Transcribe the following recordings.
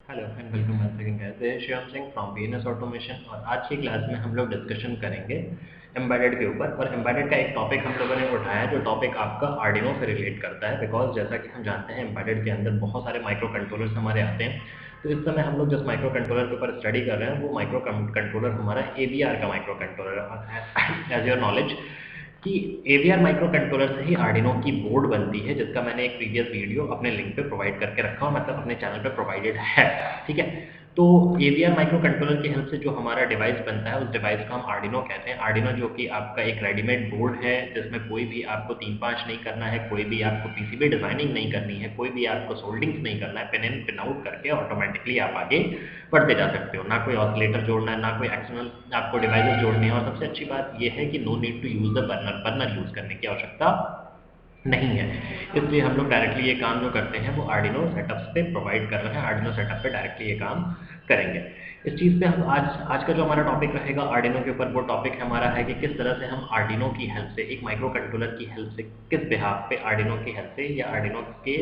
Hello and welcome once again guys, this is Shyam Singh from BNS automation. और आज की class में हम लोग डिस्कशन करेंगे एम्बेडेड के ऊपर। और एम्बेडेड का एक टॉपिक हम लोगों ने उठाया जो टॉपिक आपका आर्डिनो से रिलेट करता है, बिकॉज जैसा कि हम जानते हैं एम्बेडेड के अंदर बहुत सारे माइक्रो कंट्रोलर्स हमारे आते हैं। तो इस समय हम लोग जिस माइक्रो कंट्रोलर के ऊपर स्टडी कर रहे हैं वो माइक्रो कंट्रोलर हमारा एवीआर का माइक्रो कंट्रोलर है। एज योर नॉलेज कि एवीआर माइक्रो कंट्रोलर से ही आर्डिनो की बोर्ड बनती है, जिसका मैंने एक प्रीवियस वीडियो अपने लिंक पे प्रोवाइड करके रखा हूँ, मतलब अपने चैनल पे प्रोवाइडेड है। ठीक है, तो एवीआर माइक्रो कंट्रोलर की हेल्प से जो हमारा डिवाइस बनता है उस डिवाइस को हम आर्डिनो कहते हैं। आर्डिनो जो कि आपका एक रेडीमेड बोर्ड है जिसमें कोई भी आपको 3-5 नहीं करना है, कोई भी आपको पीसीबी डिजाइनिंग नहीं करनी है, कोई भी आपको सोल्डिंग्स नहीं करना है, पिन इन पिन आउट करके ऑटोमेटिकली आप आगे बढ़ते जा सकते हो। ना कोई ऑसिलेटर जोड़ना है, ना कोई एक्सटर्नल आपको डिवाइसेस जोड़ने हैं। और सबसे अच्छी बात यह है कि no need to use the burner use करने की आवश्यकता नहीं है। इसलिए हम लोग डायरेक्टली ये काम जो करते हैं वो आर्डिनो सेटअप्स पे प्रोवाइड कर रहे हैं, आर्डिनो सेटअप पे डायरेक्टली ये काम करेंगे। इस चीज़ पे हम आज का जो हमारा टॉपिक रहेगा आर्डिनो के ऊपर, वो टॉपिक हमारा है कि किस तरह से हम आर्डिनो की हेल्प से, एक माइक्रो कंट्रोलर की हेल्प से, किस बिहाफ पे आर्डिनो की हेल्प से या आर्डिनो के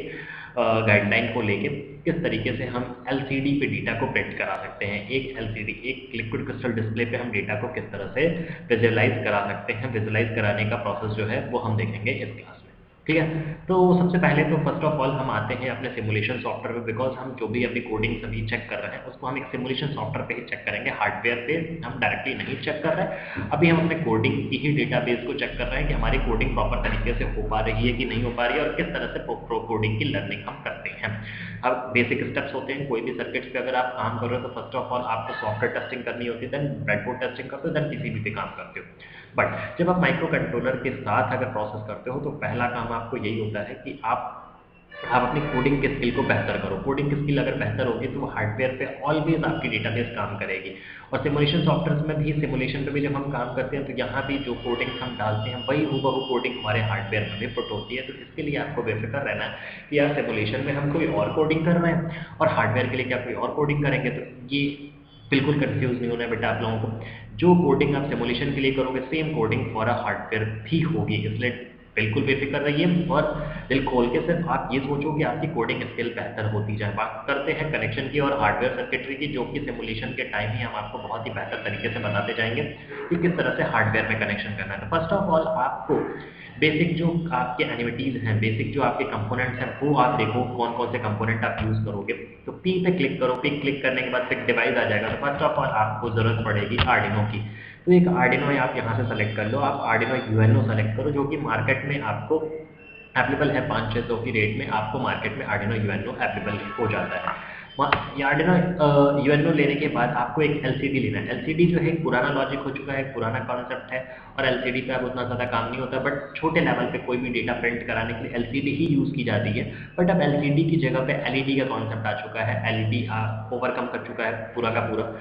गाइडलाइन को लेके किस तरीके से हम एलसीडी पे डेटा को प्रिंट करा सकते हैं। एक एलसीडी, एक लिक्विड क्रिस्टल डिस्प्ले पे हम डेटा को किस तरह से विजुअलाइज करा सकते हैं। विजुअलाइज कराने का प्रोसेस जो है वो हम देखेंगे इस क्लास में। ठीक है, तो सबसे पहले तो फर्स्ट ऑफ ऑल हम आते हैं अपने सिमुलेशन सॉफ्टवेयर पे, बिकॉज हम जो भी अभी कोडिंग सभी चेक कर रहे हैं उसको हम एक सिमुलेशन सॉफ्टवेयर पे ही चेक करेंगे, हार्डवेयर पे हम डायरेक्टली नहीं चेक कर रहे। अभी हम अपने कोडिंग की ही डेटाबेस को चेक कर रहे हैं कि हमारी कोडिंग प्रॉपर तरीके से हो पा रही है कि नहीं हो पा रही है, और किस तरह से कोडिंग की लर्निंग हम करते हैं। अब बेसिक स्टेप्स होते हैं कोई भी सर्किट्स पे अगर आप काम कर रहे हो तो फर्स्ट ऑफ ऑल आपको सॉफ्टवेयर टेस्टिंग करनी होती है, देन ब्रेडबोर्ड टेस्टिंग करते हो, देन पीसीबी पे काम करते हो। बट जब आप माइक्रो कंट्रोलर के साथ अगर प्रोसेस करते हो तो पहला काम आपको यही होता है कि आप अपनी कोडिंग के स्किल को बेहतर करो। कोडिंग की स्किल अगर बेहतर होगी तो वो हार्डवेयर पे ऑलवेज आपकी डेटाबेस काम करेगी। और सिमुलेशन सॉफ्टवेयर में भी, सिमुलेशन पे भी जब हम काम करते हैं तो यहाँ भी जो कोडिंग हम डालते हैं वही हूबहू कोडिंग हमारे हार्डवेयर में भी पुट होती है। तो इसके लिए आपको बेफिक्र रहना है कि यार सिमुलेशन में हम कोई और कोडिंग कर रहे हैं और हार्डवेयर के लिए क्या कोई और कोडिंग करेंगे। तो ये बिल्कुल कंफ्यूज नहीं होना है बेटा आप लोगों को। जो कोडिंग आप सिमुलेशन के लिए करोगे same coding for a hardware भी होगी, इसलिए बिल्कुल बेफिक्र रहिए और दिल खोल के सिर्फ आप ये सोचो कि आपकी कोडिंग स्किल बेहतर होती जाए। बात करते हैं कनेक्शन की और हार्डवेयर सर्किटरी की, जो कि सिमुलेशन के टाइम ही हम आपको बहुत ही बेहतर तरीके से बताते जाएंगे कि किस तरह से हार्डवेयर में कनेक्शन करना है। तो फर्स्ट ऑफ ऑल आपको बेसिक जो आपके एनिमिटीज हैं, बेसिक जो आपके कंपोनेंट्स हैं, वो आप देखो कौन कौन से कंपोनेंट आप यूज करोगे। तो पी पे क्लिक करो, पी क्लिक करने के बाद फिर डिवाइस आ जाएगा। तो फर्स्ट ऑफ ऑल आपको जरूरत पड़ेगी आर्डिनो की। तो एक आर्डिनो आप यहाँ से सेलेक्ट कर लो, आप आर्डिनो यूएनओ सेलेक्ट करो, जो कि मार्केट में आपको अवेलेबल है 500-600 की रेट में आपको मार्केट में आर्डिनो यूएनओ अवेलेबल हो जाता है। आर्डिनो यूएनओ लेने के बाद आपको एक एलसीडी लेना है। एलसीडी जो है एक पुराना लॉजिक हो चुका है, एक पुराना कॉन्सेप्ट है, और एलसीडी पे अब उतना ज़्यादा काम नहीं होता। बट छोटे लेवल पे कोई भी डेटा प्रिंट कराने के लिए एलसीडी ही यूज़ की जाती है। बट अब एलसीडी की जगह पे एलईडी का कॉन्सेप्ट आ चुका है। एलईडी ओवरकम कर चुका है पूरा का पूरा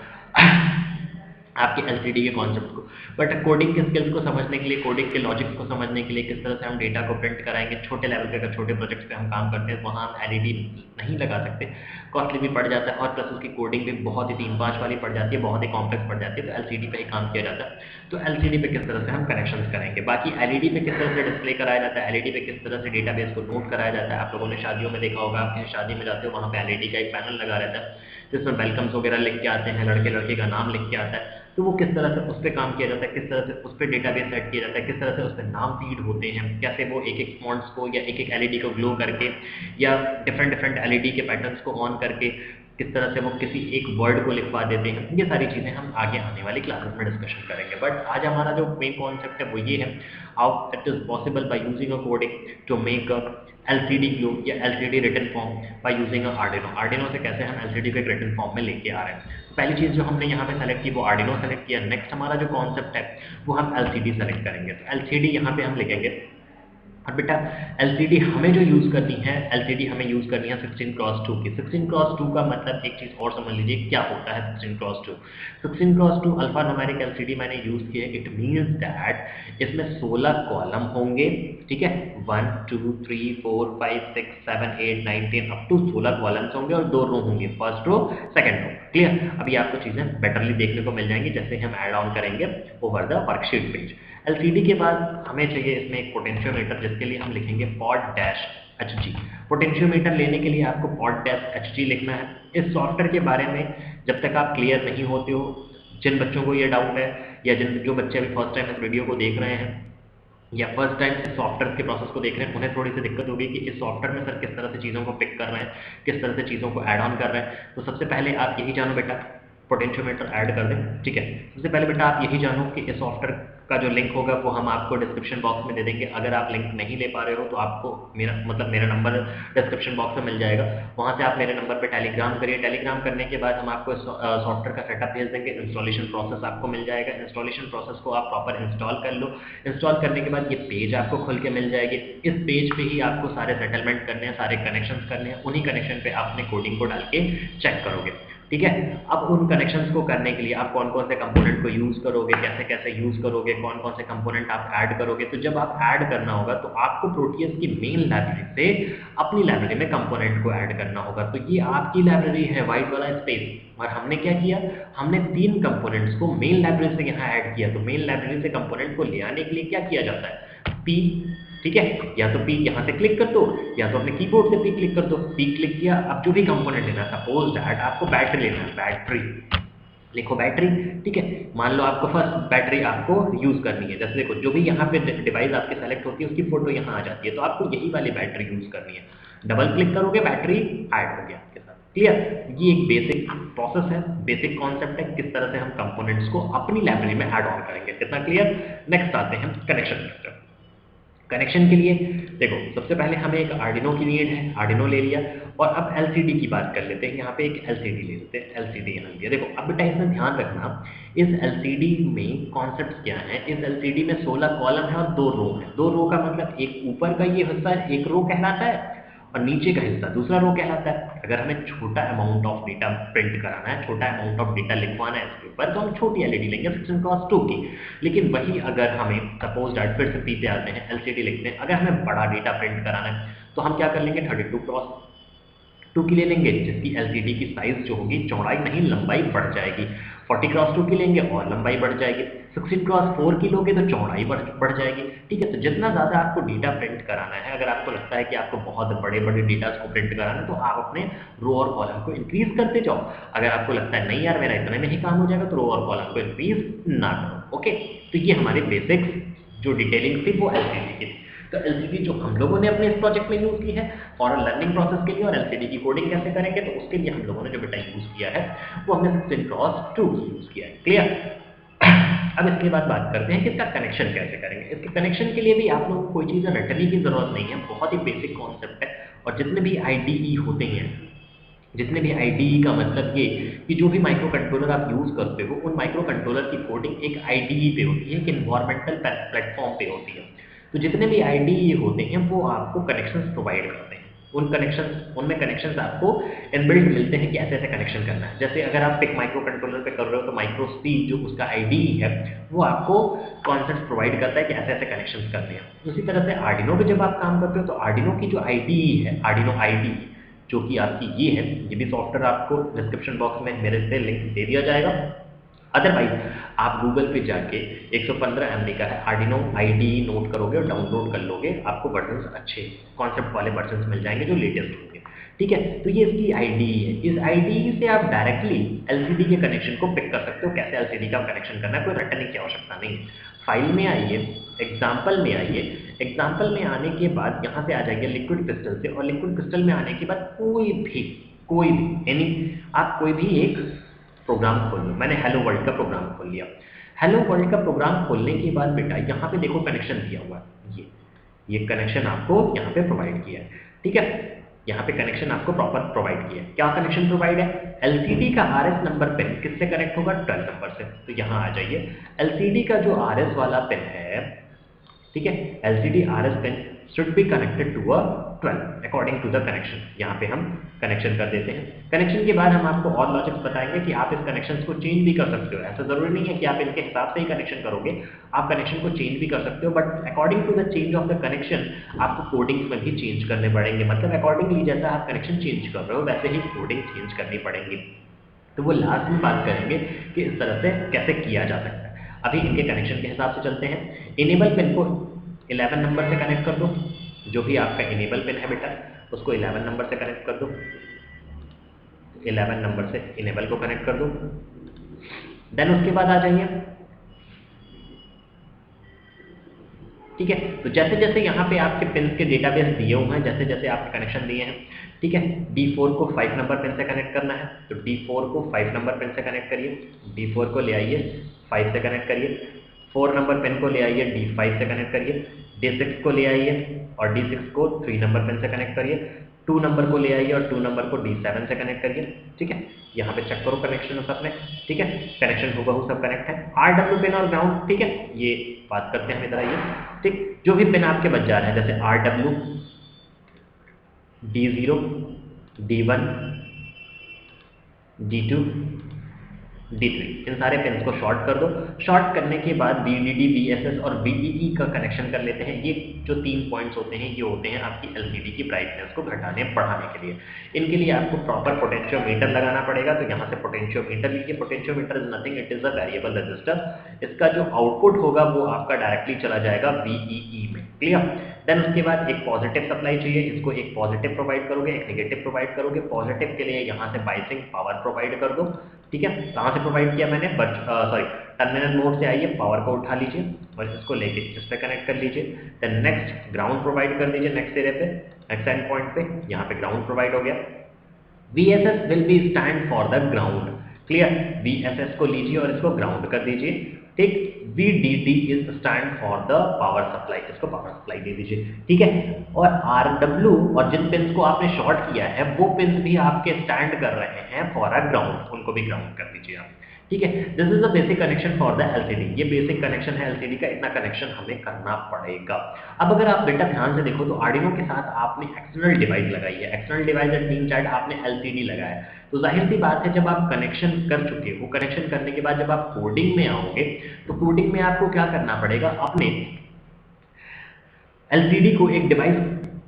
आपके एलसीडी के कॉन्सेप्ट को। बट कोडिंग के स्किल्स को समझने के लिए, कोडिंग के लॉजिक्स को समझने के लिए, किस तरह से हम डेटा को प्रिंट कराएंगे, छोटे लेवल पे अगर छोटे प्रोजेक्ट्स पे हम काम करते हैं तो वहाँ हम एलईडी नहीं लगा सकते, कॉस्टली भी पड़ जाता है, और प्लस उसकी कोडिंग भी बहुत ही 3-5 वाली पड़ जाती है, बहुत ही कॉम्प्लेक्स पड़ जाती है। तो एलसीडी पे ही काम किया जाता है। तो एलसीडी पे किस तरह से हम कनेक्शन करेंगे। बाकी एलईडी पे किस तरह से डिस्प्ले कराया जाता है, एलईडी पे किस तरह से डेटाबेस को नोट कराया जाता है। आप लोगों ने शादियों में देखा होगा, आप कहीं शादी में जाते हो वहाँ पे एलईडी का एक पैनल लगा रहता है जिसमें वेलकम्स वगैरह लिख के आते हैं, लड़के लड़के का नाम लिख के आता है। तो वो किस तरह से उस पर काम किया जाता है, किस तरह से उस पर डेटाबेस सेट किया जाता है, किस तरह से उस पर नाम फीड होते हैं, कैसे वो एक एक फॉन्ट्स को या एक एक एलईडी को ग्लो करके या डिफरेंट डिफरेंट एलईडी के पैटर्न्स को ऑन करके किस तरह से वो किसी एक वर्ड को लिखवा देते हैं। ये सारी चीज़ें हम आगे आने वाली क्लासेस में डिस्कशन करेंगे। बट आज हमारा जो मेन कॉन्सेप्ट है वो ये है, how it is possible by using a coding to make a LCD glow या LCD written form by using a Arduino. Arduino से कैसे हम एलसीडी को एक रिटन फॉर्म में लेके आ रहे हैं। पहली चीज़ जो हमने यहाँ पे सेलेक्ट की वो आर्डिनो सेलेक्ट किया। नेक्स्ट हमारा जो कॉन्सेप्ट है वो हम एलसीडी सेलेक्ट करेंगे। तो एलसीडी यहाँ पे हम लिखेंगे। और बेटा एलसीडी हमें जो यूज़ करनी है, एलसीडी हमें यूज़ करनी है 16x2 की। 16x2 का मतलब एक चीज़ और समझ लीजिए क्या होता है 16x2। 16x2 alpha numeric LCD मैंने यूज़ की है। इट मीन्स दैट इसमें 16 कॉलम होंगे। ठीक है, 1 2 3 4 5 6 7 8 9 10 अप टू 16 कॉलम्स होंगे और 2 रो होंगे, first row second row. Clear, अभी आपको चीज़ें बेटरली देखने को मिल जाएंगी जैसे हम ऐड ऑन करेंगे over the worksheet page. LCD के बाद हमें चाहिए इसमें एक पोटेंशियोमीटर, जिसके लिए हम लिखेंगे पॉड डैश HG। पोटेंशियोमीटर लेने के लिए आपको POT-HG लिखना है। इस सॉफ्टवेयर के बारे में जब तक आप क्लियर नहीं होते हो, जिन बच्चों को ये डाउट है या जो बच्चे अभी फर्स्ट टाइम इस वीडियो को देख रहे हैं या फर्स्ट टाइम इस सॉफ्टवेयर के प्रोसेस को देख रहे हैं, उन्हें थोड़ी सी दिक्कत होगी कि इस सॉफ्टवेयर में सर किस तरह से चीज़ों को पिक कर रहे हैं, किस तरह से चीज़ों को ऐड ऑन कर रहे हैं। तो सबसे पहले आप यही जानो बेटा, पोटेंशियोमीटर ऐड कर दें, ठीक है। सबसे पहले बेटा आप यही जानो कि इस सॉफ्टवेयर का जो लिंक होगा वो हम आपको डिस्क्रिप्शन बॉक्स में दे देंगे। अगर आप लिंक नहीं ले पा रहे हो तो आपको मेरा नंबर डिस्क्रिप्शन बॉक्स में मिल जाएगा, वहाँ से आप मेरे नंबर पे टेलीग्राम करिए। टेलीग्राम करने के बाद हम आपको सॉफ्टवेयर का सेटअप भेज देंगे, इंस्टॉलेशन प्रोसेस आपको मिल जाएगा। इंस्टॉलेशन प्रोसेस को आप प्रॉपर इंस्टॉल कर लो। इंस्टॉल करने के बाद ये पेज आपको खुल के मिल जाएगी। इस पेज पे ही आपको सारे सेटलमेंट करने हैं, सारे कनेक्शंस करने हैं। उन्हीं कनेक्शन पे आप अपने कोडिंग को डाल के चेक करोगे, ठीक है। अब उन कनेक्शंस को करने के लिए आप कौन कौन से कंपोनेंट को यूज़ करोगे, कैसे कैसे यूज़ करोगे, कौन कौन से कंपोनेंट आप ऐड करोगे। तो जब आप ऐड करना होगा तो आपको प्रोटियस की मेन लाइब्रेरी से अपनी लाइब्रेरी में कंपोनेंट को ऐड करना होगा। तो ये आपकी लाइब्रेरी है वाइट वाला स्पेस, और हमने क्या किया, हमने 3 कंपोनेंट्स को मेन लाइब्रेरी से यहाँ ऐड किया। तो मेन लाइब्रेरी से कंपोनेंट को ले आने के लिए क्या किया जाता है, P, ठीक है। या तो P यहाँ से क्लिक कर दो या तो अपने कीबोर्ड से P क्लिक कर दो। P क्लिक किया, अब जो भी कंपोनेंट लेना, सपोज दैट आपको बैटरी लेना है, बैटरी लिखो, बैटरी, ठीक है। मान लो आपको फर्स्ट बैटरी आपको यूज करनी है, जैसे देखो जो भी यहाँ पे डिवाइस आपके सेलेक्ट होती है उसकी फोटो यहाँ आ जाती है, तो आपको यही वाली बैटरी यूज करनी है। डबल क्लिक करोगे, बैटरी ऐड हो गया आपके साथ, क्लियर। ये एक बेसिक प्रोसेस है, बेसिक कॉन्सेप्ट है, किस तरह से हम कंपोनेंट्स को अपनी लाइब्रेरी में ऐड ऑन करेंगे, कितना क्लियर। नेक्स्ट आते हैं कनेक्शन। कनेक्शन के लिए देखो सबसे पहले हमें एक आर्डिनो की नीड है, आर्डिनो ले लिया। और अब LCD की बात कर लेते हैं, यहाँ पे एक LCD ले लेते हैं, LCD यहाँ लिया। देखो अब बेटा इसमें ध्यान रखना, इस LCD में कॉन्सेप्ट क्या है, इस LCD में 16 कॉलम है और 2 रो है। 2 रो का मतलब एक ऊपर का ये हिस्सा एक रो कहलाता है और नीचे का हिस्सा दूसरा रो कहलाता है। अगर हमें छोटा अमाउंट ऑफ डेटा प्रिंट कराना है, छोटा अमाउंट ऑफ डेटा लिखवाना है इसके ऊपर, तो हम छोटी LED लेंगे 16x2 की। लेकिन वही अगर हमें सपोज दैट, फिर से P पे आते हैं, LCD लिखते हैं, अगर हमें बड़ा डेटा प्रिंट कराना है तो हम क्या कर लेंगे, 32x2 की ले लेंगे, जिसकी LCD की साइज जो होगी, चौड़ाई नहीं लंबाई बढ़ जाएगी। 40x2 की लेंगे और लंबाई बढ़ जाएगी। 16x4 की लोगे तो चौड़ाई बढ़ जाएगी, ठीक है। तो जितना ज़्यादा आपको डेटा प्रिंट कराना है, अगर आपको लगता है कि आपको बहुत बड़े बड़े डेटा को प्रिंट कराना है, तो आप अपने रो और कॉलम को इंक्रीज करते जाओ। अगर आपको लगता है नहीं यार मेरा इतने में ही काम हो जाएगा, तो रो और कॉलम को इंक्रीज ना करो, ओके। तो ये हमारे बेसिक्स जो डिटेलिंग थी वो LCD की थी। तो LCD जो हम लोगों ने अपने इस प्रोजेक्ट में यूज़ की है फॉर लर्निंग प्रोसेस के लिए, और LCD की कोडिंग कैसे करेंगे तो उसके लिए हम लोगों ने जो बेटा यूज़ किया है वो हमने 16x2 यूज़ किया है, क्लियर। अब इसके बाद बात करते हैं कि इसका कनेक्शन कैसे करेंगे। इसके कनेक्शन के लिए भी आप लोगों को कोई चीज़ रटने की ज़रूरत नहीं है, बहुत ही बेसिक कॉन्सेप्ट है। और जितने भी IDE होते हैं, जितने भी IDE का मतलब ये कि जो भी माइक्रो कंट्रोलर आप यूज़ करते हो, उन माइक्रो कंट्रोलर की कोडिंग एक IDE पे होती है, एक इन्वायरमेंटल प्लेटफॉर्म पे होती है। तो जितने भी IDE होते हैं वो आपको कनेक्शंस प्रोवाइड करते हैं। उनमें कनेक्शंस आपको इनबिल्ट मिलते हैं कि ऐसे ऐसे कनेक्शन करना है। जैसे अगर आप एक माइक्रो कंट्रोलर पे कर रहे हो तो माइक्रो C जो उसका IDE है वो आपको कॉन्सेप्ट प्रोवाइड करता है कि ऐसे ऐसे कनेक्शंस करने हैं। उसी तरह से आर्डिनो पे जब आप काम करते हो तो आर्डिनो की जो IDE है, आर्डिनो IDE, जो कि आपकी ये है, ये भी सॉफ्टवेयर आपको डिस्क्रिप्शन बॉक्स में मेरे से लिंक दे दिया जाएगा। अदरवाइज आप गूगल पे जाके 115 MB का है आर्डिनो IDE नोट करोगे और डाउनलोड कर लोगे, आपको वर्जन्स अच्छे कॉन्सेप्ट वाले वर्जन्स मिल जाएंगे जो लेटेस्ट होंगे, ठीक है। तो ये इसकी IDE है। इस IDE से आप डायरेक्टली LCD के कनेक्शन को पिक कर सकते हो, कैसे LCD का कनेक्शन करना है, कोई रटने की आवश्यकता नहीं। फाइल में आइए, एग्जाम्पल में आइए, एग्जाम्पल में आने के बाद यहाँ से आ जाएंगे लिक्विड क्रिस्टल से, और लिक्विड क्रिस्टल में आने के बाद कोई भी यानी आप कोई भी एक प्रोग्राम खोल लो। मैंने हेलो वर्ल्ड का प्रोग्राम खोल लिया। हेलो वर्ल्ड का प्रोग्राम खोलने के बाद बेटा यहाँ पे देखो कनेक्शन दिया हुआ है, ये कनेक्शन आपको यहाँ पे प्रोवाइड किया है, ठीक है। यहाँ पे कनेक्शन आपको प्रॉपर प्रोवाइड किया है। क्या कनेक्शन प्रोवाइड है, LCD का RS नंबर पिन किससे कनेक्ट होगा, 12 नंबर से। तो यहाँ आ जाइए, LCD का जो RS वाला पिन है, ठीक है, LCD RS pin should be connected to a 12 according to the connection। यहाँ पे हम कनेक्शन कर देते हैं। कनेक्शन के बाद हम आपको और लॉजिक्स बताएंगे कि आप इस कनेक्शन को चेंज भी कर सकते हो। ऐसा जरूरी नहीं है कि आप इनके हिसाब से ही कनेक्शन करोगे, आप कनेक्शन को चेंज भी कर सकते हो, but according to the change of the connection आपको कोडिंग्स में भी चेंज करने पड़ेंगे। मतलब अकॉर्डिंगली जैसा आप कनेक्शन चेंज कर रहे हो वैसे ही कोडिंग चेंज करनी पड़ेगी। तो वो लास्ट में बात करेंगे कि इस तरह से कैसे किया जा सकता है। अभी इनके कनेक्शन के हिसाब से चलते हैं। इनेबल पिन को 11 नंबर से कनेक्ट कर दो, जो भी आपका इनेबल पिन है बेटा उसको 11 नंबर से कनेक्ट कर दो, 11 नंबर से इनेबल को कनेक्ट कर दो। देन उसके बाद आ जाइए, ठीक है। तो जैसे जैसे यहाँ पे आपके पिन के डेटाबेस दिए हुए हैं, जैसे जैसे आपके कनेक्शन दिए हैं, ठीक है। D4 को 5 नंबर पिन से कनेक्ट करना है, तो D4 को 5 नंबर पिन से कनेक्ट करिए, D4 को ले आइए 5 से कनेक्ट करिए, 4 नंबर पिन को ले आइए D5 से कनेक्ट करिए, D6 को ले आइए और D6 को 3 नंबर पिन से कनेक्ट करिए, 2 नंबर को ले आइए और 2 नंबर को D7 से कनेक्ट करिए, ठीक है। यहाँ पे चेक करो कनेक्शन सबने, ठीक है, कनेक्शन हूबहू सब कनेक्ट है। RW पिन और ग्राउंड, ठीक है, ये बात करते हैं हम इधर आइए, ठीक। जो भी पिन आपके बच जा रहे हैं जैसे RW, D0, D1, D2, D3, इन सारे पिन्स को शॉर्ट कर दो। शॉर्ट करने के बाद VDD, VSS और VEE का कनेक्शन कर लेते हैं। ये जो 3 पॉइंट्स होते हैं ये होते हैं आपकी LCD की ब्राइटनेस को घटाने बढ़ाने के लिए। इनके लिए आपको प्रॉपर पोटेंशियोमीटर लगाना पड़ेगा, तो यहाँ से पोटेंशियोमीटर लीजिए। Potentiometer is nothing, it is a variable resistor. इसका जो आउटपुट होगा वो आपका डायरेक्टली चला जाएगा VEE में, क्लियर। देन उसके बाद एक पॉजिटिव सप्लाई चाहिए, इसको एक पॉजिटिव प्रोवाइड करोगे, एक नेगेटिव प्रोवाइड करोगे। पॉजिटिव के लिए यहाँ से बाइसिंग पावर प्रोवाइड कर दो, ठीक है। कहाँ से प्रोवाइड किया मैंने, टर्मिनल मोड से आइए, पावर को उठा लीजिए और इसको लेके इस पे कनेक्ट कर लीजिए। देन नेक्स्ट ग्राउंड प्रोवाइड कर दीजिए, नेक्स्ट एरिया पे, नेक्स्ट एंड पॉइंट पे, यहाँ पे ग्राउंड प्रोवाइड हो गया। VSS will be stand for the ground, clear. VSS को लीजिए और इसको ग्राउंड कर दीजिए, ठीक। VDD is stand for the power supply, इसको पावर सप्लाई दे दीजिए, ठीक है। और RW और जिन पिन्स को आपने शॉर्ट किया है वो पिन्स भी आपके स्टैंड कर रहे हैं फॉर अ ग्राउंड, उनको भी ग्राउंड कर दीजिए आप, ठीक है। This is the basic connection for the LCD, ये बेसिक कनेक्शन है LCD का, इतना कनेक्शन हमें करना पड़ेगा। अब अगर आप बेटा ध्यान से देखो तो आर्डिनो के साथ आपने एक्सटर्नल डिवाइस लगाई है, external device at mean child आपने LCD लगाया है। तो जाहिर सी बात है जब आप कनेक्शन कर चुके हो, कनेक्शन करने के बाद जब आप कोडिंग में आओगे तो कोडिंग में आपको क्या करना पड़ेगा, अपने LCD को एक डिवाइस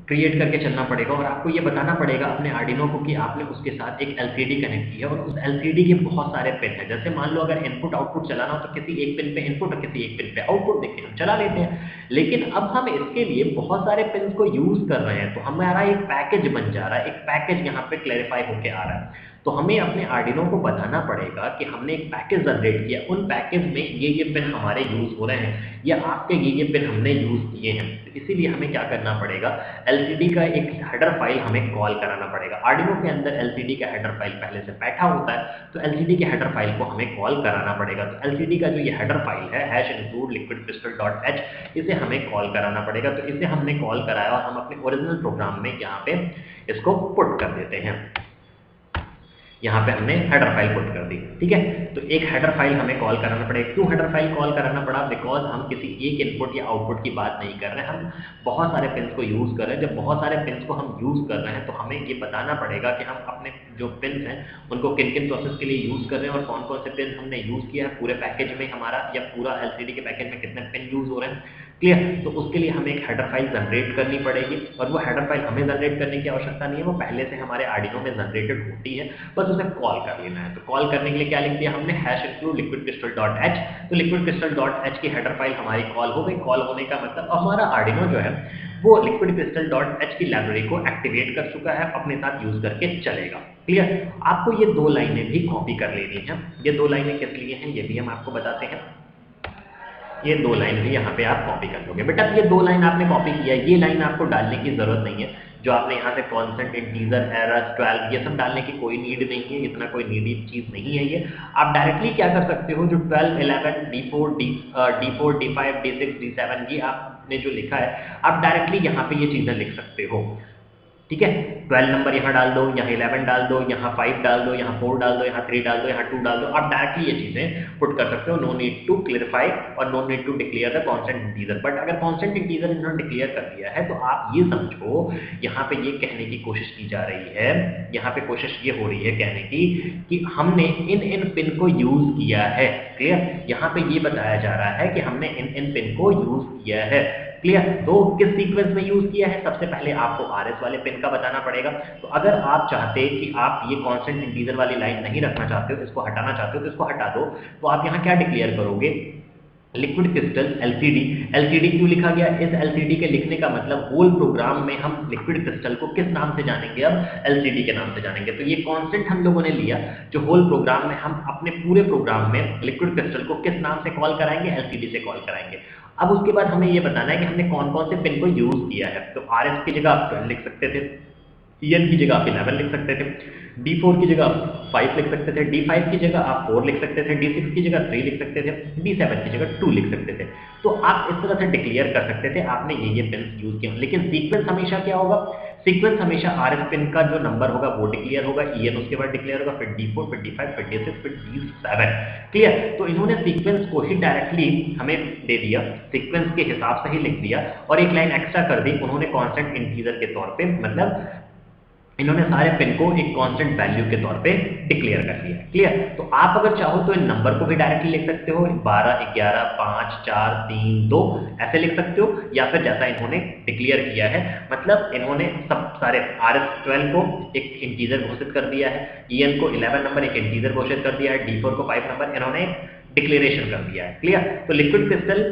क्रिएट करके चलना पड़ेगा और आपको ये बताना पड़ेगा अपने आर्डिनो को कि आपने उसके साथ एक LCD कनेक्ट किया और उस LCD के बहुत सारे पिन हैं। जैसे मान लो अगर इनपुट आउटपुट चलाना हो तो किसी एक पिन पे इनपुट और किसी एक पिन पे आउटपुट देके हम चला लेते हैं। लेकिन अब हम इसके लिए बहुत सारे पिन को यूज कर रहे हैं तो हमारा एक पैकेज बन जा रहा है, एक पैकेज यहाँ पे क्लैरिफाई होके आ रहा है। तो हमें अपने आर्डिनो को बताना पड़ेगा कि हमने एक पैकेज जनरेट किया, उन पैकेज में ये पिन हमारे यूज हो रहे हैं या आपके ये पिन हमने यूज किए हैं। तो इसीलिए हमें क्या करना पड़ेगा, LCD का एक हेडर फाइल हमें कॉल कराना पड़ेगा। आर्डिनो के अंदर LCD का हेडर फाइल पहले से बैठा होता है, तो LCD के हेडर फाइल को हमें कॉल कराना पड़ेगा। तो LCD का जो ये हेडर फाइल है #include liquidcrystal.h, इसे हमें कॉल कराना पड़ेगा। तो इसे हमने कॉल कराया और हम अपने ओरिजिनल प्रोग्राम में यहाँ पे इसको पुट कर देते हैं। यहाँ पे हमने हेडर फाइल पुट कर दी, ठीक है। तो एक हेडर फाइल हमें कॉल कराना पड़ेगा। क्यों हेडर फाइल कॉल कराना पड़ा, बिकॉज हम किसी एक इनपुट या आउटपुट की बात नहीं कर रहे हैं, हम बहुत सारे पिन्स को यूज कर रहे हैं। जब बहुत सारे पिन्स को हम यूज कर रहे हैं तो हमें ये बताना पड़ेगा कि हम अपने जो पिन्स हैं उनको किन किन प्रोसेस के लिए यूज कर रहे हैं और कौन कौन से पिन हमने यूज किया है पूरे पैकेज में हमारा, या पूरा LCD के पैकेज में कितने पिन यूज हो रहे हैं, क्लियर। तो उसके लिए हमें एक हेडर फाइल जनरेट करनी पड़ेगी और वो हेडर फाइल हमें जनरेट करने की आवश्यकता नहीं है, वो पहले से हमारे आर्डिनो में जनरेटेड होती है, बस उसे कॉल कर लेना है। तो कॉल करने के लिए क्या लिख दिया हमने, #include liquidcrystal.h। तो liquidcrystal.h की हेडर फाइल हमारी कॉल हो गई। कॉल होने का मतलब हमारा आर्डिनो जो है वो liquidcrystal.h की लाइब्रेरी को एक्टिवेट कर चुका है, अपने साथ यूज करके चलेगा, क्लियर। आपको ये 2 लाइनें भी कॉपी कर लेनी है। ये 2 लाइनें किस लिए हैं ये भी हम आपको बताते हैं। ये 2 लाइन भी यहाँ पे आप कॉपी कर लोगे। बेटा ये 2 लाइन आपने कॉपी किया, ये लाइन आपको डालने की जरूरत नहीं है। जो आपने यहाँ से कांस्टेंट, इंटीजर, एरर, 12 ये सब डालने की कोई नीड नहीं है, इतना कोई नीडी चीज नहीं है ये। आप डायरेक्टली क्या कर सकते हो, जो 12, 11, D4, D5, D6, D7 ये आपने जो लिखा है आप डायरेक्टली यहाँ पे ये चीजें लिख सकते हो, ठीक है। 12 नंबर यहाँ डाल दो, यहाँ 11 डाल दो, यहाँ 5 डाल दो, यहाँ 4 डाल दो, यहाँ 3 डाल दो, यहाँ 2 डाल दो। आप डायरेक्टली ये चीजें पुट कर सकते हो। नो नीड टू क्लियरिफाई और no need to declare the constant integer. But अगर कांस्टेंट इंटीजर इन्होंने डिक्लेयर कर दिया है तो आप ये समझो यहाँ पे ये कहने की कोशिश की जा रही है, यहाँ पे कोशिश ये हो रही है कहने की कि हमने इन पिन को यूज किया है, क्लियर। यहाँ पे ये बताया जा रहा है कि हमने इन पिन को यूज किया है, क्लियर। तो किस सीक्वेंस में यूज किया है, सबसे पहले आपको RS वाले पिन का बताना पड़ेगा। तो अगर आप चाहते कि आप ये कांस्टेंट इंटीजर वाली लाइन नहीं रखना चाहते हो, इसको हटाना चाहते हो, तो इसको हटा दो। तो आप यहाँ क्या डिक्लेयर करोगे, लिक्विड क्रिस्टल एलसीडी। एलसीडी क्यों लिखा गया? इस एलसीडी के लिखने का मतलब होल प्रोग्राम में हम लिक्विड क्रिस्टल को किस नाम से जानेंगे? अब एलसीडी के नाम से जानेंगे। तो ये कॉन्सेप्ट हम लोगों ने लिया, जो होल प्रोग्राम में हम अपने पूरे प्रोग्राम में लिक्विड क्रिस्टल को किस नाम से कॉल कराएंगे? एलसीडी से कॉल कराएंगे। अब उसके बाद हमें ये बताना है कि हमने कौन कौन से पिन को यूज किया है। तो आरएस की जगह आप 12 लिख सकते थे, EN की जगह आप 11 लिख सकते थे, D4 की जगह आप 5 लिख सकते थे, D5 की जगह आप 4 लिख सकते थे, D6 की जगह 3 लिख सकते थे, D7 की जगह 2 लिख सकते थे। तो आप इस तरह से डिक्लेयर कर सकते थे आपने ये पिन यूज किए। लेकिन सीक्वेंस हमेशा क्या होगा? सीक्वेंस हमेशा RS पिन का जो नंबर होगा वो डिक्लेयर होगा, EN उसके बाद डिक्लेयर होगा, फिर D4, फिर D5, फिर D6, फिर D7। क्लियर? तो इन्होंने सीक्वेंस को ही डायरेक्टली हमें दे दिया, सीक्वेंस के हिसाब से ही लिख दिया और एक लाइन एक्स्ट्रा कर दी उन्होंने कांस्टेंट इंटीजर के तौर पे, मतलब इन्होंने सारे पिन को एक कांस्टेंट वैल्यू के तौर पे डिक्लेयर कर लिया। क्लियर? तो आप अगर चाहो तो इन नंबर को भी डायरेक्टली लिख सकते हो, 12, 11, 5, 4, 3, 2 ऐसे लिख सकते हो, या फिर जैसा इन्होंने डिक्लेयर किया है, मतलब इन्होंने सब सारे RS12 को एक इंटीजर घोषित कर दिया है, EN को 11 नंबर एक इंटीजर घोषित कर दिया है, D4 को 5 नंबर इन्होंने डिक्लेरेशन कर दिया है। क्लियर? तो लिक्विड क्रिस्टल,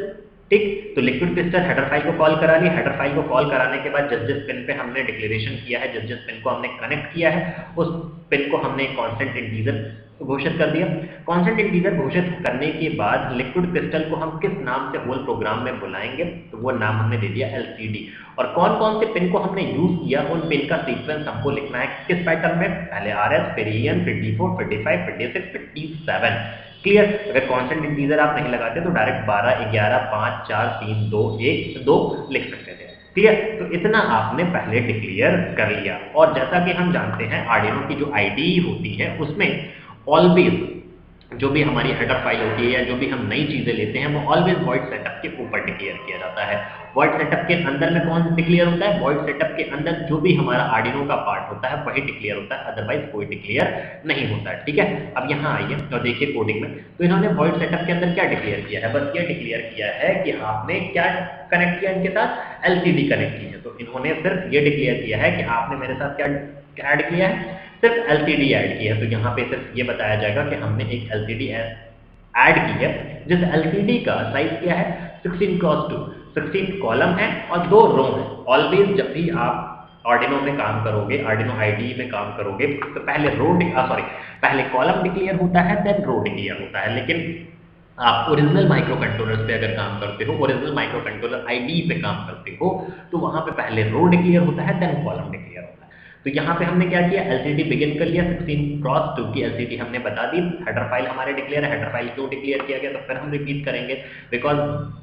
ठीक, तो लिक्विड क्रिस्टल हेडर फाइल को कॉल करा ली। हेडर फाइल को कॉल कराने के बाद जिस पिन पे हमने डिक्लेरेशन किया है, जिस पिन को हमने कनेक्ट किया है, उस पिन को हमने कांस्टेंट इंटीजर घोषित कर दिया। कांस्टेंट इंटीजर घोषित करने के बाद लिक्विड क्रिस्टल को हम किस नाम से होल प्रोग्राम में बुलाएंगे? तो वो नाम हमने दे दिया एलसीडी। और कौन कौन से पिन को हमने यूज किया, उन पिन का सीक्वेंस हमको लिखना है किस पैटर्न में? पहले RS, फिर EN, फिर D4, फिर D5, फिर D6, फिर D7। क्लियर? अगर कांस्टेंट इंटीजर आप नहीं लगाते तो डायरेक्ट 12, 11, 5, 4, 3, 2, 1, 2 लिख सकते थे। क्लियर? तो इतना आपने पहले डिक्लेयर कर लिया। और जैसा कि हम जानते हैं आर्डिनो की जो आईडीई होती है उसमें ऑलवेज जो भी हमारी हेडर फाइल होती है या जो भी हम नई चीजें लेते हैं वो ऑलवेज वॉइड सेटअप के ऊपर डिक्लेयर किया जाता है। वॉइड सेटअप के अंदर में कौन डिक्लेयर होता है? वॉइड सेटअप के अंदर जो भी हमारा आर्डिनो का पार्ट होता है वही डिक्लेयर होता है, अदरवाइज कोई डिक्लेयर नहीं होता है। ठीक है? अब यहाँ आइए और देखिए कोडिंग में, तो इन्होंने वॉइड सेटअप के अंदर क्या डिक्लेयर किया है? बस ये डिक्लेयर किया है कि आपने क्या कनेक्ट किया इनके साथ? एलसीडी कनेक्ट की है। तो इन्होंने सिर्फ ये डिक्लेयर किया है कि आपने मेरे साथ क्या ऐड किया है? सिर्फ एलसीडी ऐड की है। तो यहाँ पे सिर्फ ये बताया जाएगा कि हमने एक एलसीडी ऐड की है, जिस एलसीडी का साइज क्या है? 16x2, 16 कॉलम है और 2 रो है। ऑलवेज जब भी आप आर्डिनो में काम करोगे, आर्डिनो आईडीई में काम करोगे, तो पहले कॉलम डिक्लेयर होता है, देन रो डिक्लेयर होता है। लेकिन आप ओरिजिनल माइक्रो कंट्रोलर्स पे अगर काम करते हो, ओरिजिनल माइक्रो कंट्रोलर आईडीई पे काम करते हो, तो वहां पे पहले रो डिक्लेयर होता है, देन कॉलम डिक्लेयर होता है। तो यहाँ पे हमने क्या किया? एलसीडी बिगिन कर लिया, 16x2 की एलसीडी हमने बता दी। हेडर फाइल हमारे डिक्लेयर है, हेडर फाइल क्यों डिक्लेयर किया गया? तो फिर हम रिपीट करेंगे, because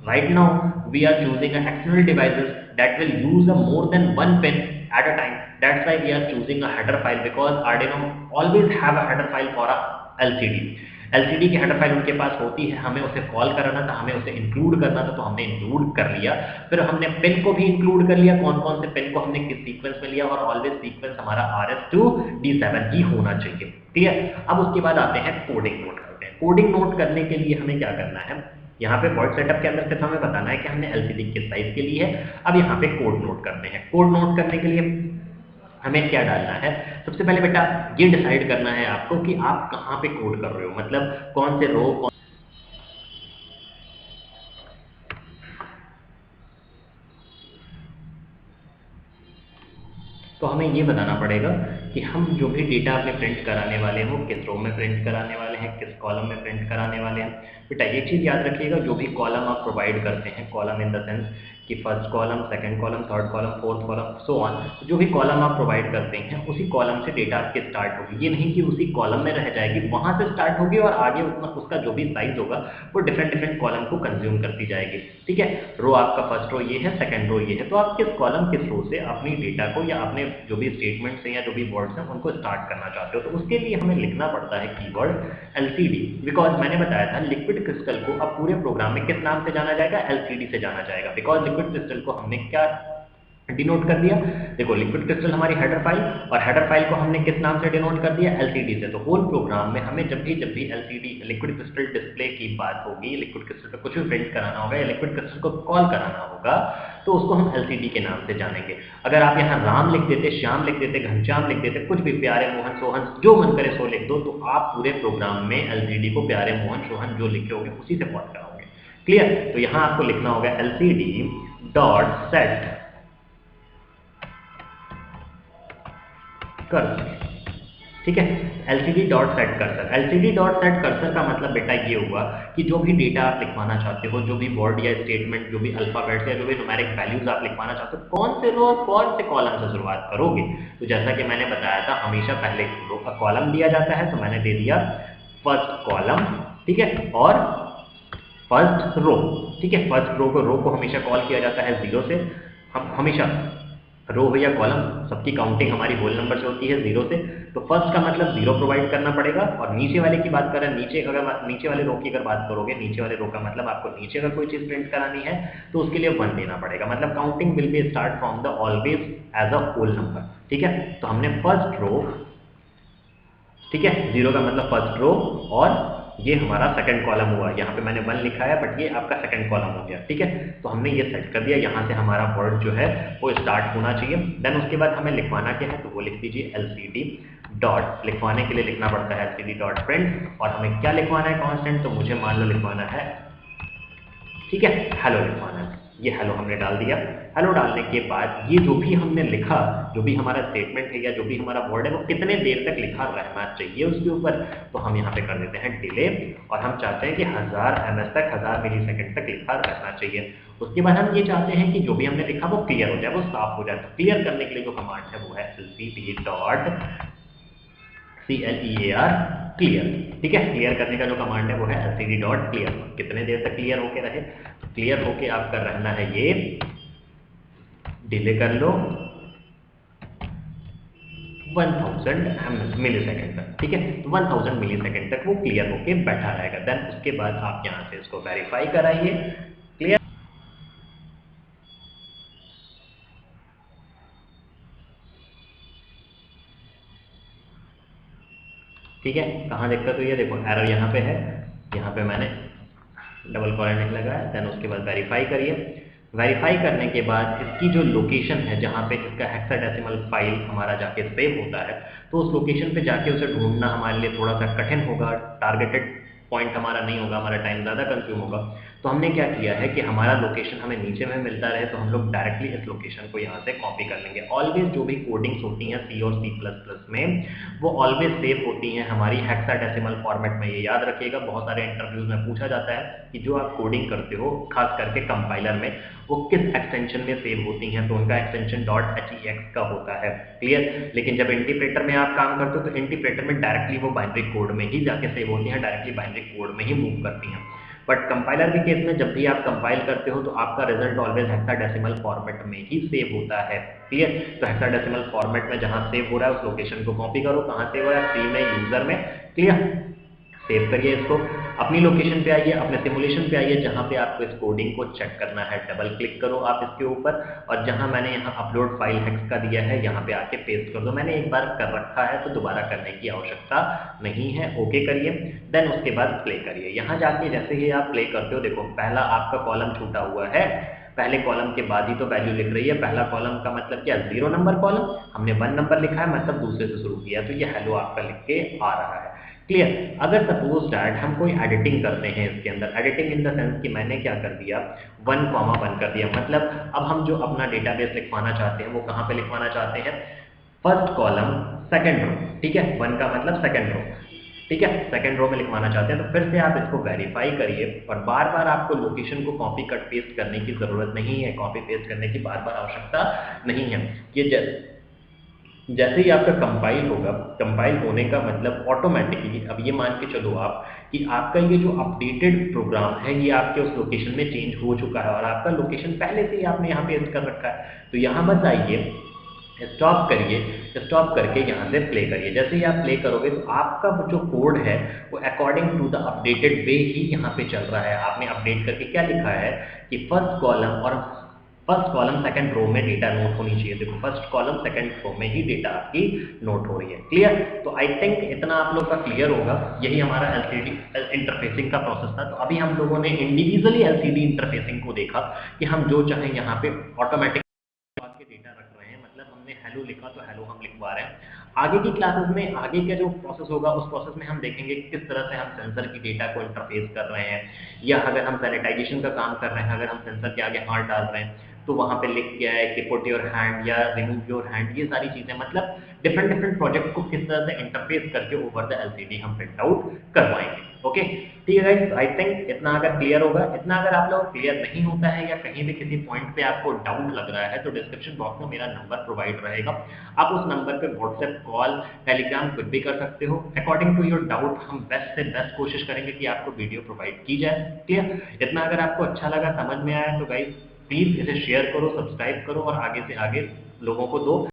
right now we are choosing external devices that will use a more than one pin at a time. That's why we are choosing a header file, because Arduino always have a header file for a LCD. LCD की header file उनके पास होती है, हमें उसे call कराना था, हमें उसे इंक्लूड करना था, तो हमने इंक्लूड कर लिया। फिर हमने पिन को भी इंक्लूड कर लिया, कौन कौन से पिन को हमने किस सीक्वेंस में लिया, और ऑलवेज सीक्वेंस हमारा RS2 D7 ही होना चाहिए। ठीक है? अब उसके बाद आते हैं कोडिंग नोट करते हैं। कोडिंग नोट करने के लिए हमें क्या करना है? यहाँ पे वॉइड सेटअप के अंदर सिर्फ हमें बताना है कि हमने एलसीडी किस साइज के लिए है। अब यहाँ पे कोड नोट करते हैं। कोड नोट करने के लिए हमें क्या डालना है? सबसे पहले बेटा ये डिसाइड करना है आपको कि आप कहाँ पे कोड कर रहे हो, मतलब कौन से रो, तो हमें ये बताना पड़ेगा कि हम जो भी डेटा अपने प्रिंट कराने वाले हैं वो किस रो में प्रिंट कराने वाले हैं, किस कॉलम में प्रिंट कराने वाले हैं। बेटा एक चीज़ याद रखिएगा, जो भी कॉलम आप प्रोवाइड करते हैं, कॉलम इन द सेंस कि first column, second column, third column, fourth column, so on, जो भी कॉलम आप प्रोवाइड करते हैं उसी कॉलम से डेटा आपके स्टार्ट होगी। ये नहीं कि उसी कॉलम में रह जाएगी, वहां से स्टार्ट होगी और आगे उसका जो भी साइज होगा वो डिफरेंट कॉलम को कंज्यूम करती जाएगी। ठीक है? रो आपका फर्स्ट रो ये है, सेकंड रो ये है, तो आप किस कॉलम किस रो से अपनी डेटा को या अपने जो भी स्टेटमेंट्स हैं या जो भी वर्ड्स हैं उनको स्टार्ट करना चाहते हो, तो उसके लिए हमें लिखना पड़ता है कीवर्ड LCD। बिकॉज मैंने बताया था लिक्विड क्रिस्टल को अब पूरे प्रोग्राम में किस नाम से जाना जाएगा? LCD से जाना जाएगा। बिकॉज लिक्विड क्रिस्टल को हमने क्या डिनोट कर दिया? देखो लिक्विड क्रिस्टल हमारी हेडर फाइल, और हेडर फाइल को हमने किस नाम से डिनोट कर दिया? LCD से। तो होल प्रोग्राम में हमें जब भी LCD लिक्विड क्रिस्टल डिस्प्ले की बात होगी, लिक्विड क्रिस्टल पे कुछ भी प्रिंट कराना होगा या लिक्विड क्रिस्टल को कॉल कराना होगा, तो उसको हम LCD के नाम से जानेंगे। अगर आप यहाँ राम लिख देते, श्याम लिख देते, घनश्याम लिख देते, कुछ भी प्यारे मोहन, सोहन, जो मन करे सो लिख दो, तो आप पूरे प्रोग्राम में LCD को प्यारे मोहन, सोहन जो लिखे होंगे उसी से कॉल कराओगे। क्लियर? तो यहाँ आपको लिखना होगा एलसीडी डॉट सेट कर्सर, ठीक है। LCD dot set cursor, LCD dot set cursor का मतलब बेटा ये हुआ कि जो भी डेटा आप लिखवाना चाहते हो, जो भी वर्ड या स्टेटमेंट, जो भी अल्फाबेट्स या जो भी न्यूमेरिक वैल्यूज आप लिखवाना चाहते हो, कौन से रो और कौन से कॉलम से शुरुआत करोगे। तो जैसा कि मैंने बताया था, हमेशा पहले रो का कॉलम दिया जाता है, तो मैंने दे दिया फर्स्ट कॉलम, ठीक है, और फर्स्ट रो, ठीक है। फर्स्ट रो को हमेशा कॉल किया जाता है 0 से। हम हमेशा रो हो या कॉलम, सबकी काउंटिंग हमारी होल नंबर से होती है 0 से। तो फर्स्ट का मतलब 0 प्रोवाइड करना पड़ेगा, और नीचे वाले की बात करें, नीचे वाले रो की अगर बात करोगे, नीचे वाले रो का मतलब आपको नीचे अगर कोई चीज प्रिंट करानी है तो उसके लिए 1 देना पड़ेगा। मतलब counting will be start from the always as a whole number, ठीक है। तो हमने फर्स्ट रो, ठीक है, 0 का मतलब फर्स्ट रो, और ये हमारा सेकंड कॉलम हुआ। यहाँ पे मैंने 1 लिखा है, बट ये आपका सेकंड कॉलम हो गया, ठीक है। तो हमने ये सेट कर दिया, यहाँ से हमारा वर्ड जो है वो स्टार्ट होना चाहिए। देन उसके बाद हमें लिखवाना क्या है, तो वो लिख दीजिए एलसीडी डॉट, लिखवाने के लिए लिखना पड़ता है एलसीडी डॉट प्रिंट, और हमें क्या लिखवाना है कांस्टेंट, तो मुझे मान लो लिखवाना है, ठीक है, हेलो लिखवाना है। ये हेलो हमने डाल दिया। हेलो डालने के बाद ये जो भी हमने लिखा, जो भी हमारा स्टेटमेंट है या जो भी हमारा वर्ड है, वो कितने देर तक लिखा रहना चाहिए उसके ऊपर, तो हम यहाँ पे कर देते हैं डिले, और हम चाहते हैं कि 1000 ms तक, 1000 मिली सेकेंड तक लिखा रहना चाहिए। उसके बाद हम ये चाहते हैं कि जो भी हमने लिखा वो क्लियर हो जाए, वो साफ हो जाए। तो क्लियर करने के लिए जो कमांड है वो है एलसीडी डॉट CLEAR क्लियर, ठीक है। क्लियर करने का जो कमांड है वो है एलसीडी डॉट क्लियर। कितने देर तक क्लियर होके रहे, क्लियर होके आपका रहना है ये, डिले कर लो 1000 मिली सेकेंड तक, ठीक है। 1000 मिली सेकेंड तक वो क्लियर होके बैठा रहेगा। देन उसके बाद आप यहाँ से इसको वेरीफाई कराइए, क्लियर। ठीक है, कहाँ दिक्कत हुई है, देखो एरर यहाँ पे है, यहाँ पे मैंने डबल कॉलन लगाया। देन उसके बाद वेरीफाई करिए। वेरीफाई करने के बाद इसकी जो लोकेशन है जहाँ पे इसका हेक्साडेसिमल फाइल हमारा जाके सेव होता है, तो उस लोकेशन पे जाके उसे ढूंढना हमारे लिए थोड़ा सा कठिन होगा, टारगेटेड पॉइंट हमारा नहीं होगा, हमारा टाइम ज़्यादा कंज्यूम होगा। तो हमने क्या किया है कि हमारा लोकेशन हमें नीचे में मिलता रहे, तो हम लोग डायरेक्टली इस लोकेशन को यहाँ से कॉपी कर लेंगे। ऑलवेज जो भी कोडिंग्स होती हैं C और C++ में, वो ऑलवेज सेव होती हैं हमारी हेक्साडेसिमल फॉर्मेट में। ये याद रखिएगा, बहुत सारे इंटरव्यूज में पूछा जाता है कि जो आप कोडिंग करते हो, खास करके कंपाइलर में, वो किस एक्सटेंशन में सेव होती हैं, तो उनका एक्सटेंशन .hex का होता है, क्लियर। लेकिन जब इंटीप्रेटर में आप काम करते हो, तो इंटीप्रेटर में डायरेक्टली वो बाइनरी कोड में ही जाके सेव होती हैं, डायरेक्टली बाइनरी कोड में ही मूव करती हैं। बट कंपाइलर के केस में जब भी आप कंपाइल करते हो, तो आपका रिजल्ट ऑलवेज हेक्साडेसिमल फॉर्मेट में ही सेव होता है, क्लियर। तो हेक्साडेसिमल फॉर्मेट में जहां सेव हो रहा है उस लोकेशन को कॉपी करो, कहां सेव हो रहा है, C में, यूजर में, क्लियर। सेव करिए इसको, अपनी लोकेशन पे आइए, अपने सिमुलेशन पे आइए, जहां पे आपको इस कोडिंग को चेक करना है, डबल क्लिक करो आप इसके ऊपर, और जहां मैंने यहाँ अपलोड फाइल हेक्स का दिया है, यहाँ पे आके पेस्ट कर दो। मैंने एक बार कर रखा है, तो दोबारा करने की आवश्यकता नहीं है। ओके करिए, देन उसके बाद प्ले करिए। यहाँ जाके जैसे ही आप प्ले करते हो, देखो पहला आपका कॉलम छूटा हुआ है, पहले कॉलम के बाद ही तो वैल्यू लिख रही है। पहला कॉलम का मतलब क्या, 0 नंबर कॉलम, हमने 1 नंबर लिखा है, मतलब दूसरे से शुरू किया, तो ये हेलो आपका लिख के आ रहा है, क्लियर। अगर सपोज दैट हम कोई एडिटिंग करते हैं इसके अंदर, एडिटिंग इन द सेंस कि मैंने क्या कर दिया, 1,1 कर दिया, मतलब अब हम जो अपना डेटाबेस लिखवाना चाहते हैं वो कहाँ पे लिखवाना चाहते हैं, फर्स्ट कॉलम सेकंड रो, ठीक है, 1 का मतलब सेकंड रो, ठीक है, सेकंड रो में लिखवाना चाहते हैं। तो फिर से आप इसको वेरीफाई करिए, और बार बार आपको लोकेशन को कॉपी कट पेस्ट करने की जरूरत नहीं है, कॉपी पेस्ट करने की बार बार आवश्यकता नहीं है। ये जैसे ही आपका कंपाइल होगा, कंपाइल होने का मतलब ऑटोमेटिकली, अब ये मान के चलो आप कि आपका ये जो अपडेटेड प्रोग्राम है ये आपके उस लोकेशन में चेंज हो चुका है, और आपका लोकेशन पहले से ही आपने यहाँ पेस्ट कर रखा है। तो यहाँ बस आइए, स्टॉप करिए, स्टॉप करके यहाँ से प्ले करिए। जैसे ही आप प्ले करोगे तो आपका जो कोड है वो अकॉर्डिंग टू द अपडेटेड वे ही यहाँ पे चल रहा है। आपने अपडेट करके क्या लिखा है कि फर्स्ट कॉलम सेकंड रो में डेटा नोट होनी चाहिए। देखो फर्स्ट कॉलम सेकंड रो में ही डेटा आपकी नोट हो रही है, क्लियर। तो आई थिंक इतना आप लोग का क्लियर होगा। यही हमारा एलसीडी इंटरफेसिंग का प्रोसेस था। तो अभी हम लोगों ने इंडिविजुअली एलसीडी इंटरफेसिंग को देखा कि हम जो चाहें यहाँ पे ऑटोमेटिक के डेटा रख रहे हैं, मतलब हमने हेलो लिखा तो हेलो हम लिखवा रहे हैं। आगे की क्लासेस में आगे का जो प्रोसेस होगा उस प्रोसेस में हम देखेंगे कि किस तरह से हम सेंसर की डेटा को इंटरफेस कर रहे हैं, या अगर हम सैनिटाइजेशन का काम कर रहे हैं, अगर हम सेंसर के आगे हाथ डाल रहे हैं तो वहां पे लिख गया है कि पुट योर हैंड या रिमूव योर हैंड, ये सारी चीजें मतलब डिफरेंट डिफरेंट प्रोजेक्ट को किस तरह से इंटरफेस करके ओवर द एलसीडी हम प्रिंट आउट करवाएंगे। ओके, ठीक है गाइस, आई थिंक इतना अगर क्लियर होगा। इतना अगर आप लोग क्लियर नहीं होता है या कहीं भी किसी पॉइंट पे आपको डाउट लग रहा है तो डिस्क्रिप्शन बॉक्स में मेरा नंबर प्रोवाइड रहेगा, आप उस नंबर पे व्हाट्सएप कॉल टेलीग्राम कुछ भी कर सकते हो। अकॉर्डिंग टू योर डाउट हम बेस्ट से बेस्ट कोशिश करेंगे कि आपको वीडियो प्रोवाइड की जाए। ठीक है, इतना अगर आपको अच्छा लगा, समझ में आया तो गाइस प्लीज इसे शेयर करो, सब्सक्राइब करो और आगे से आगे लोगों को दो।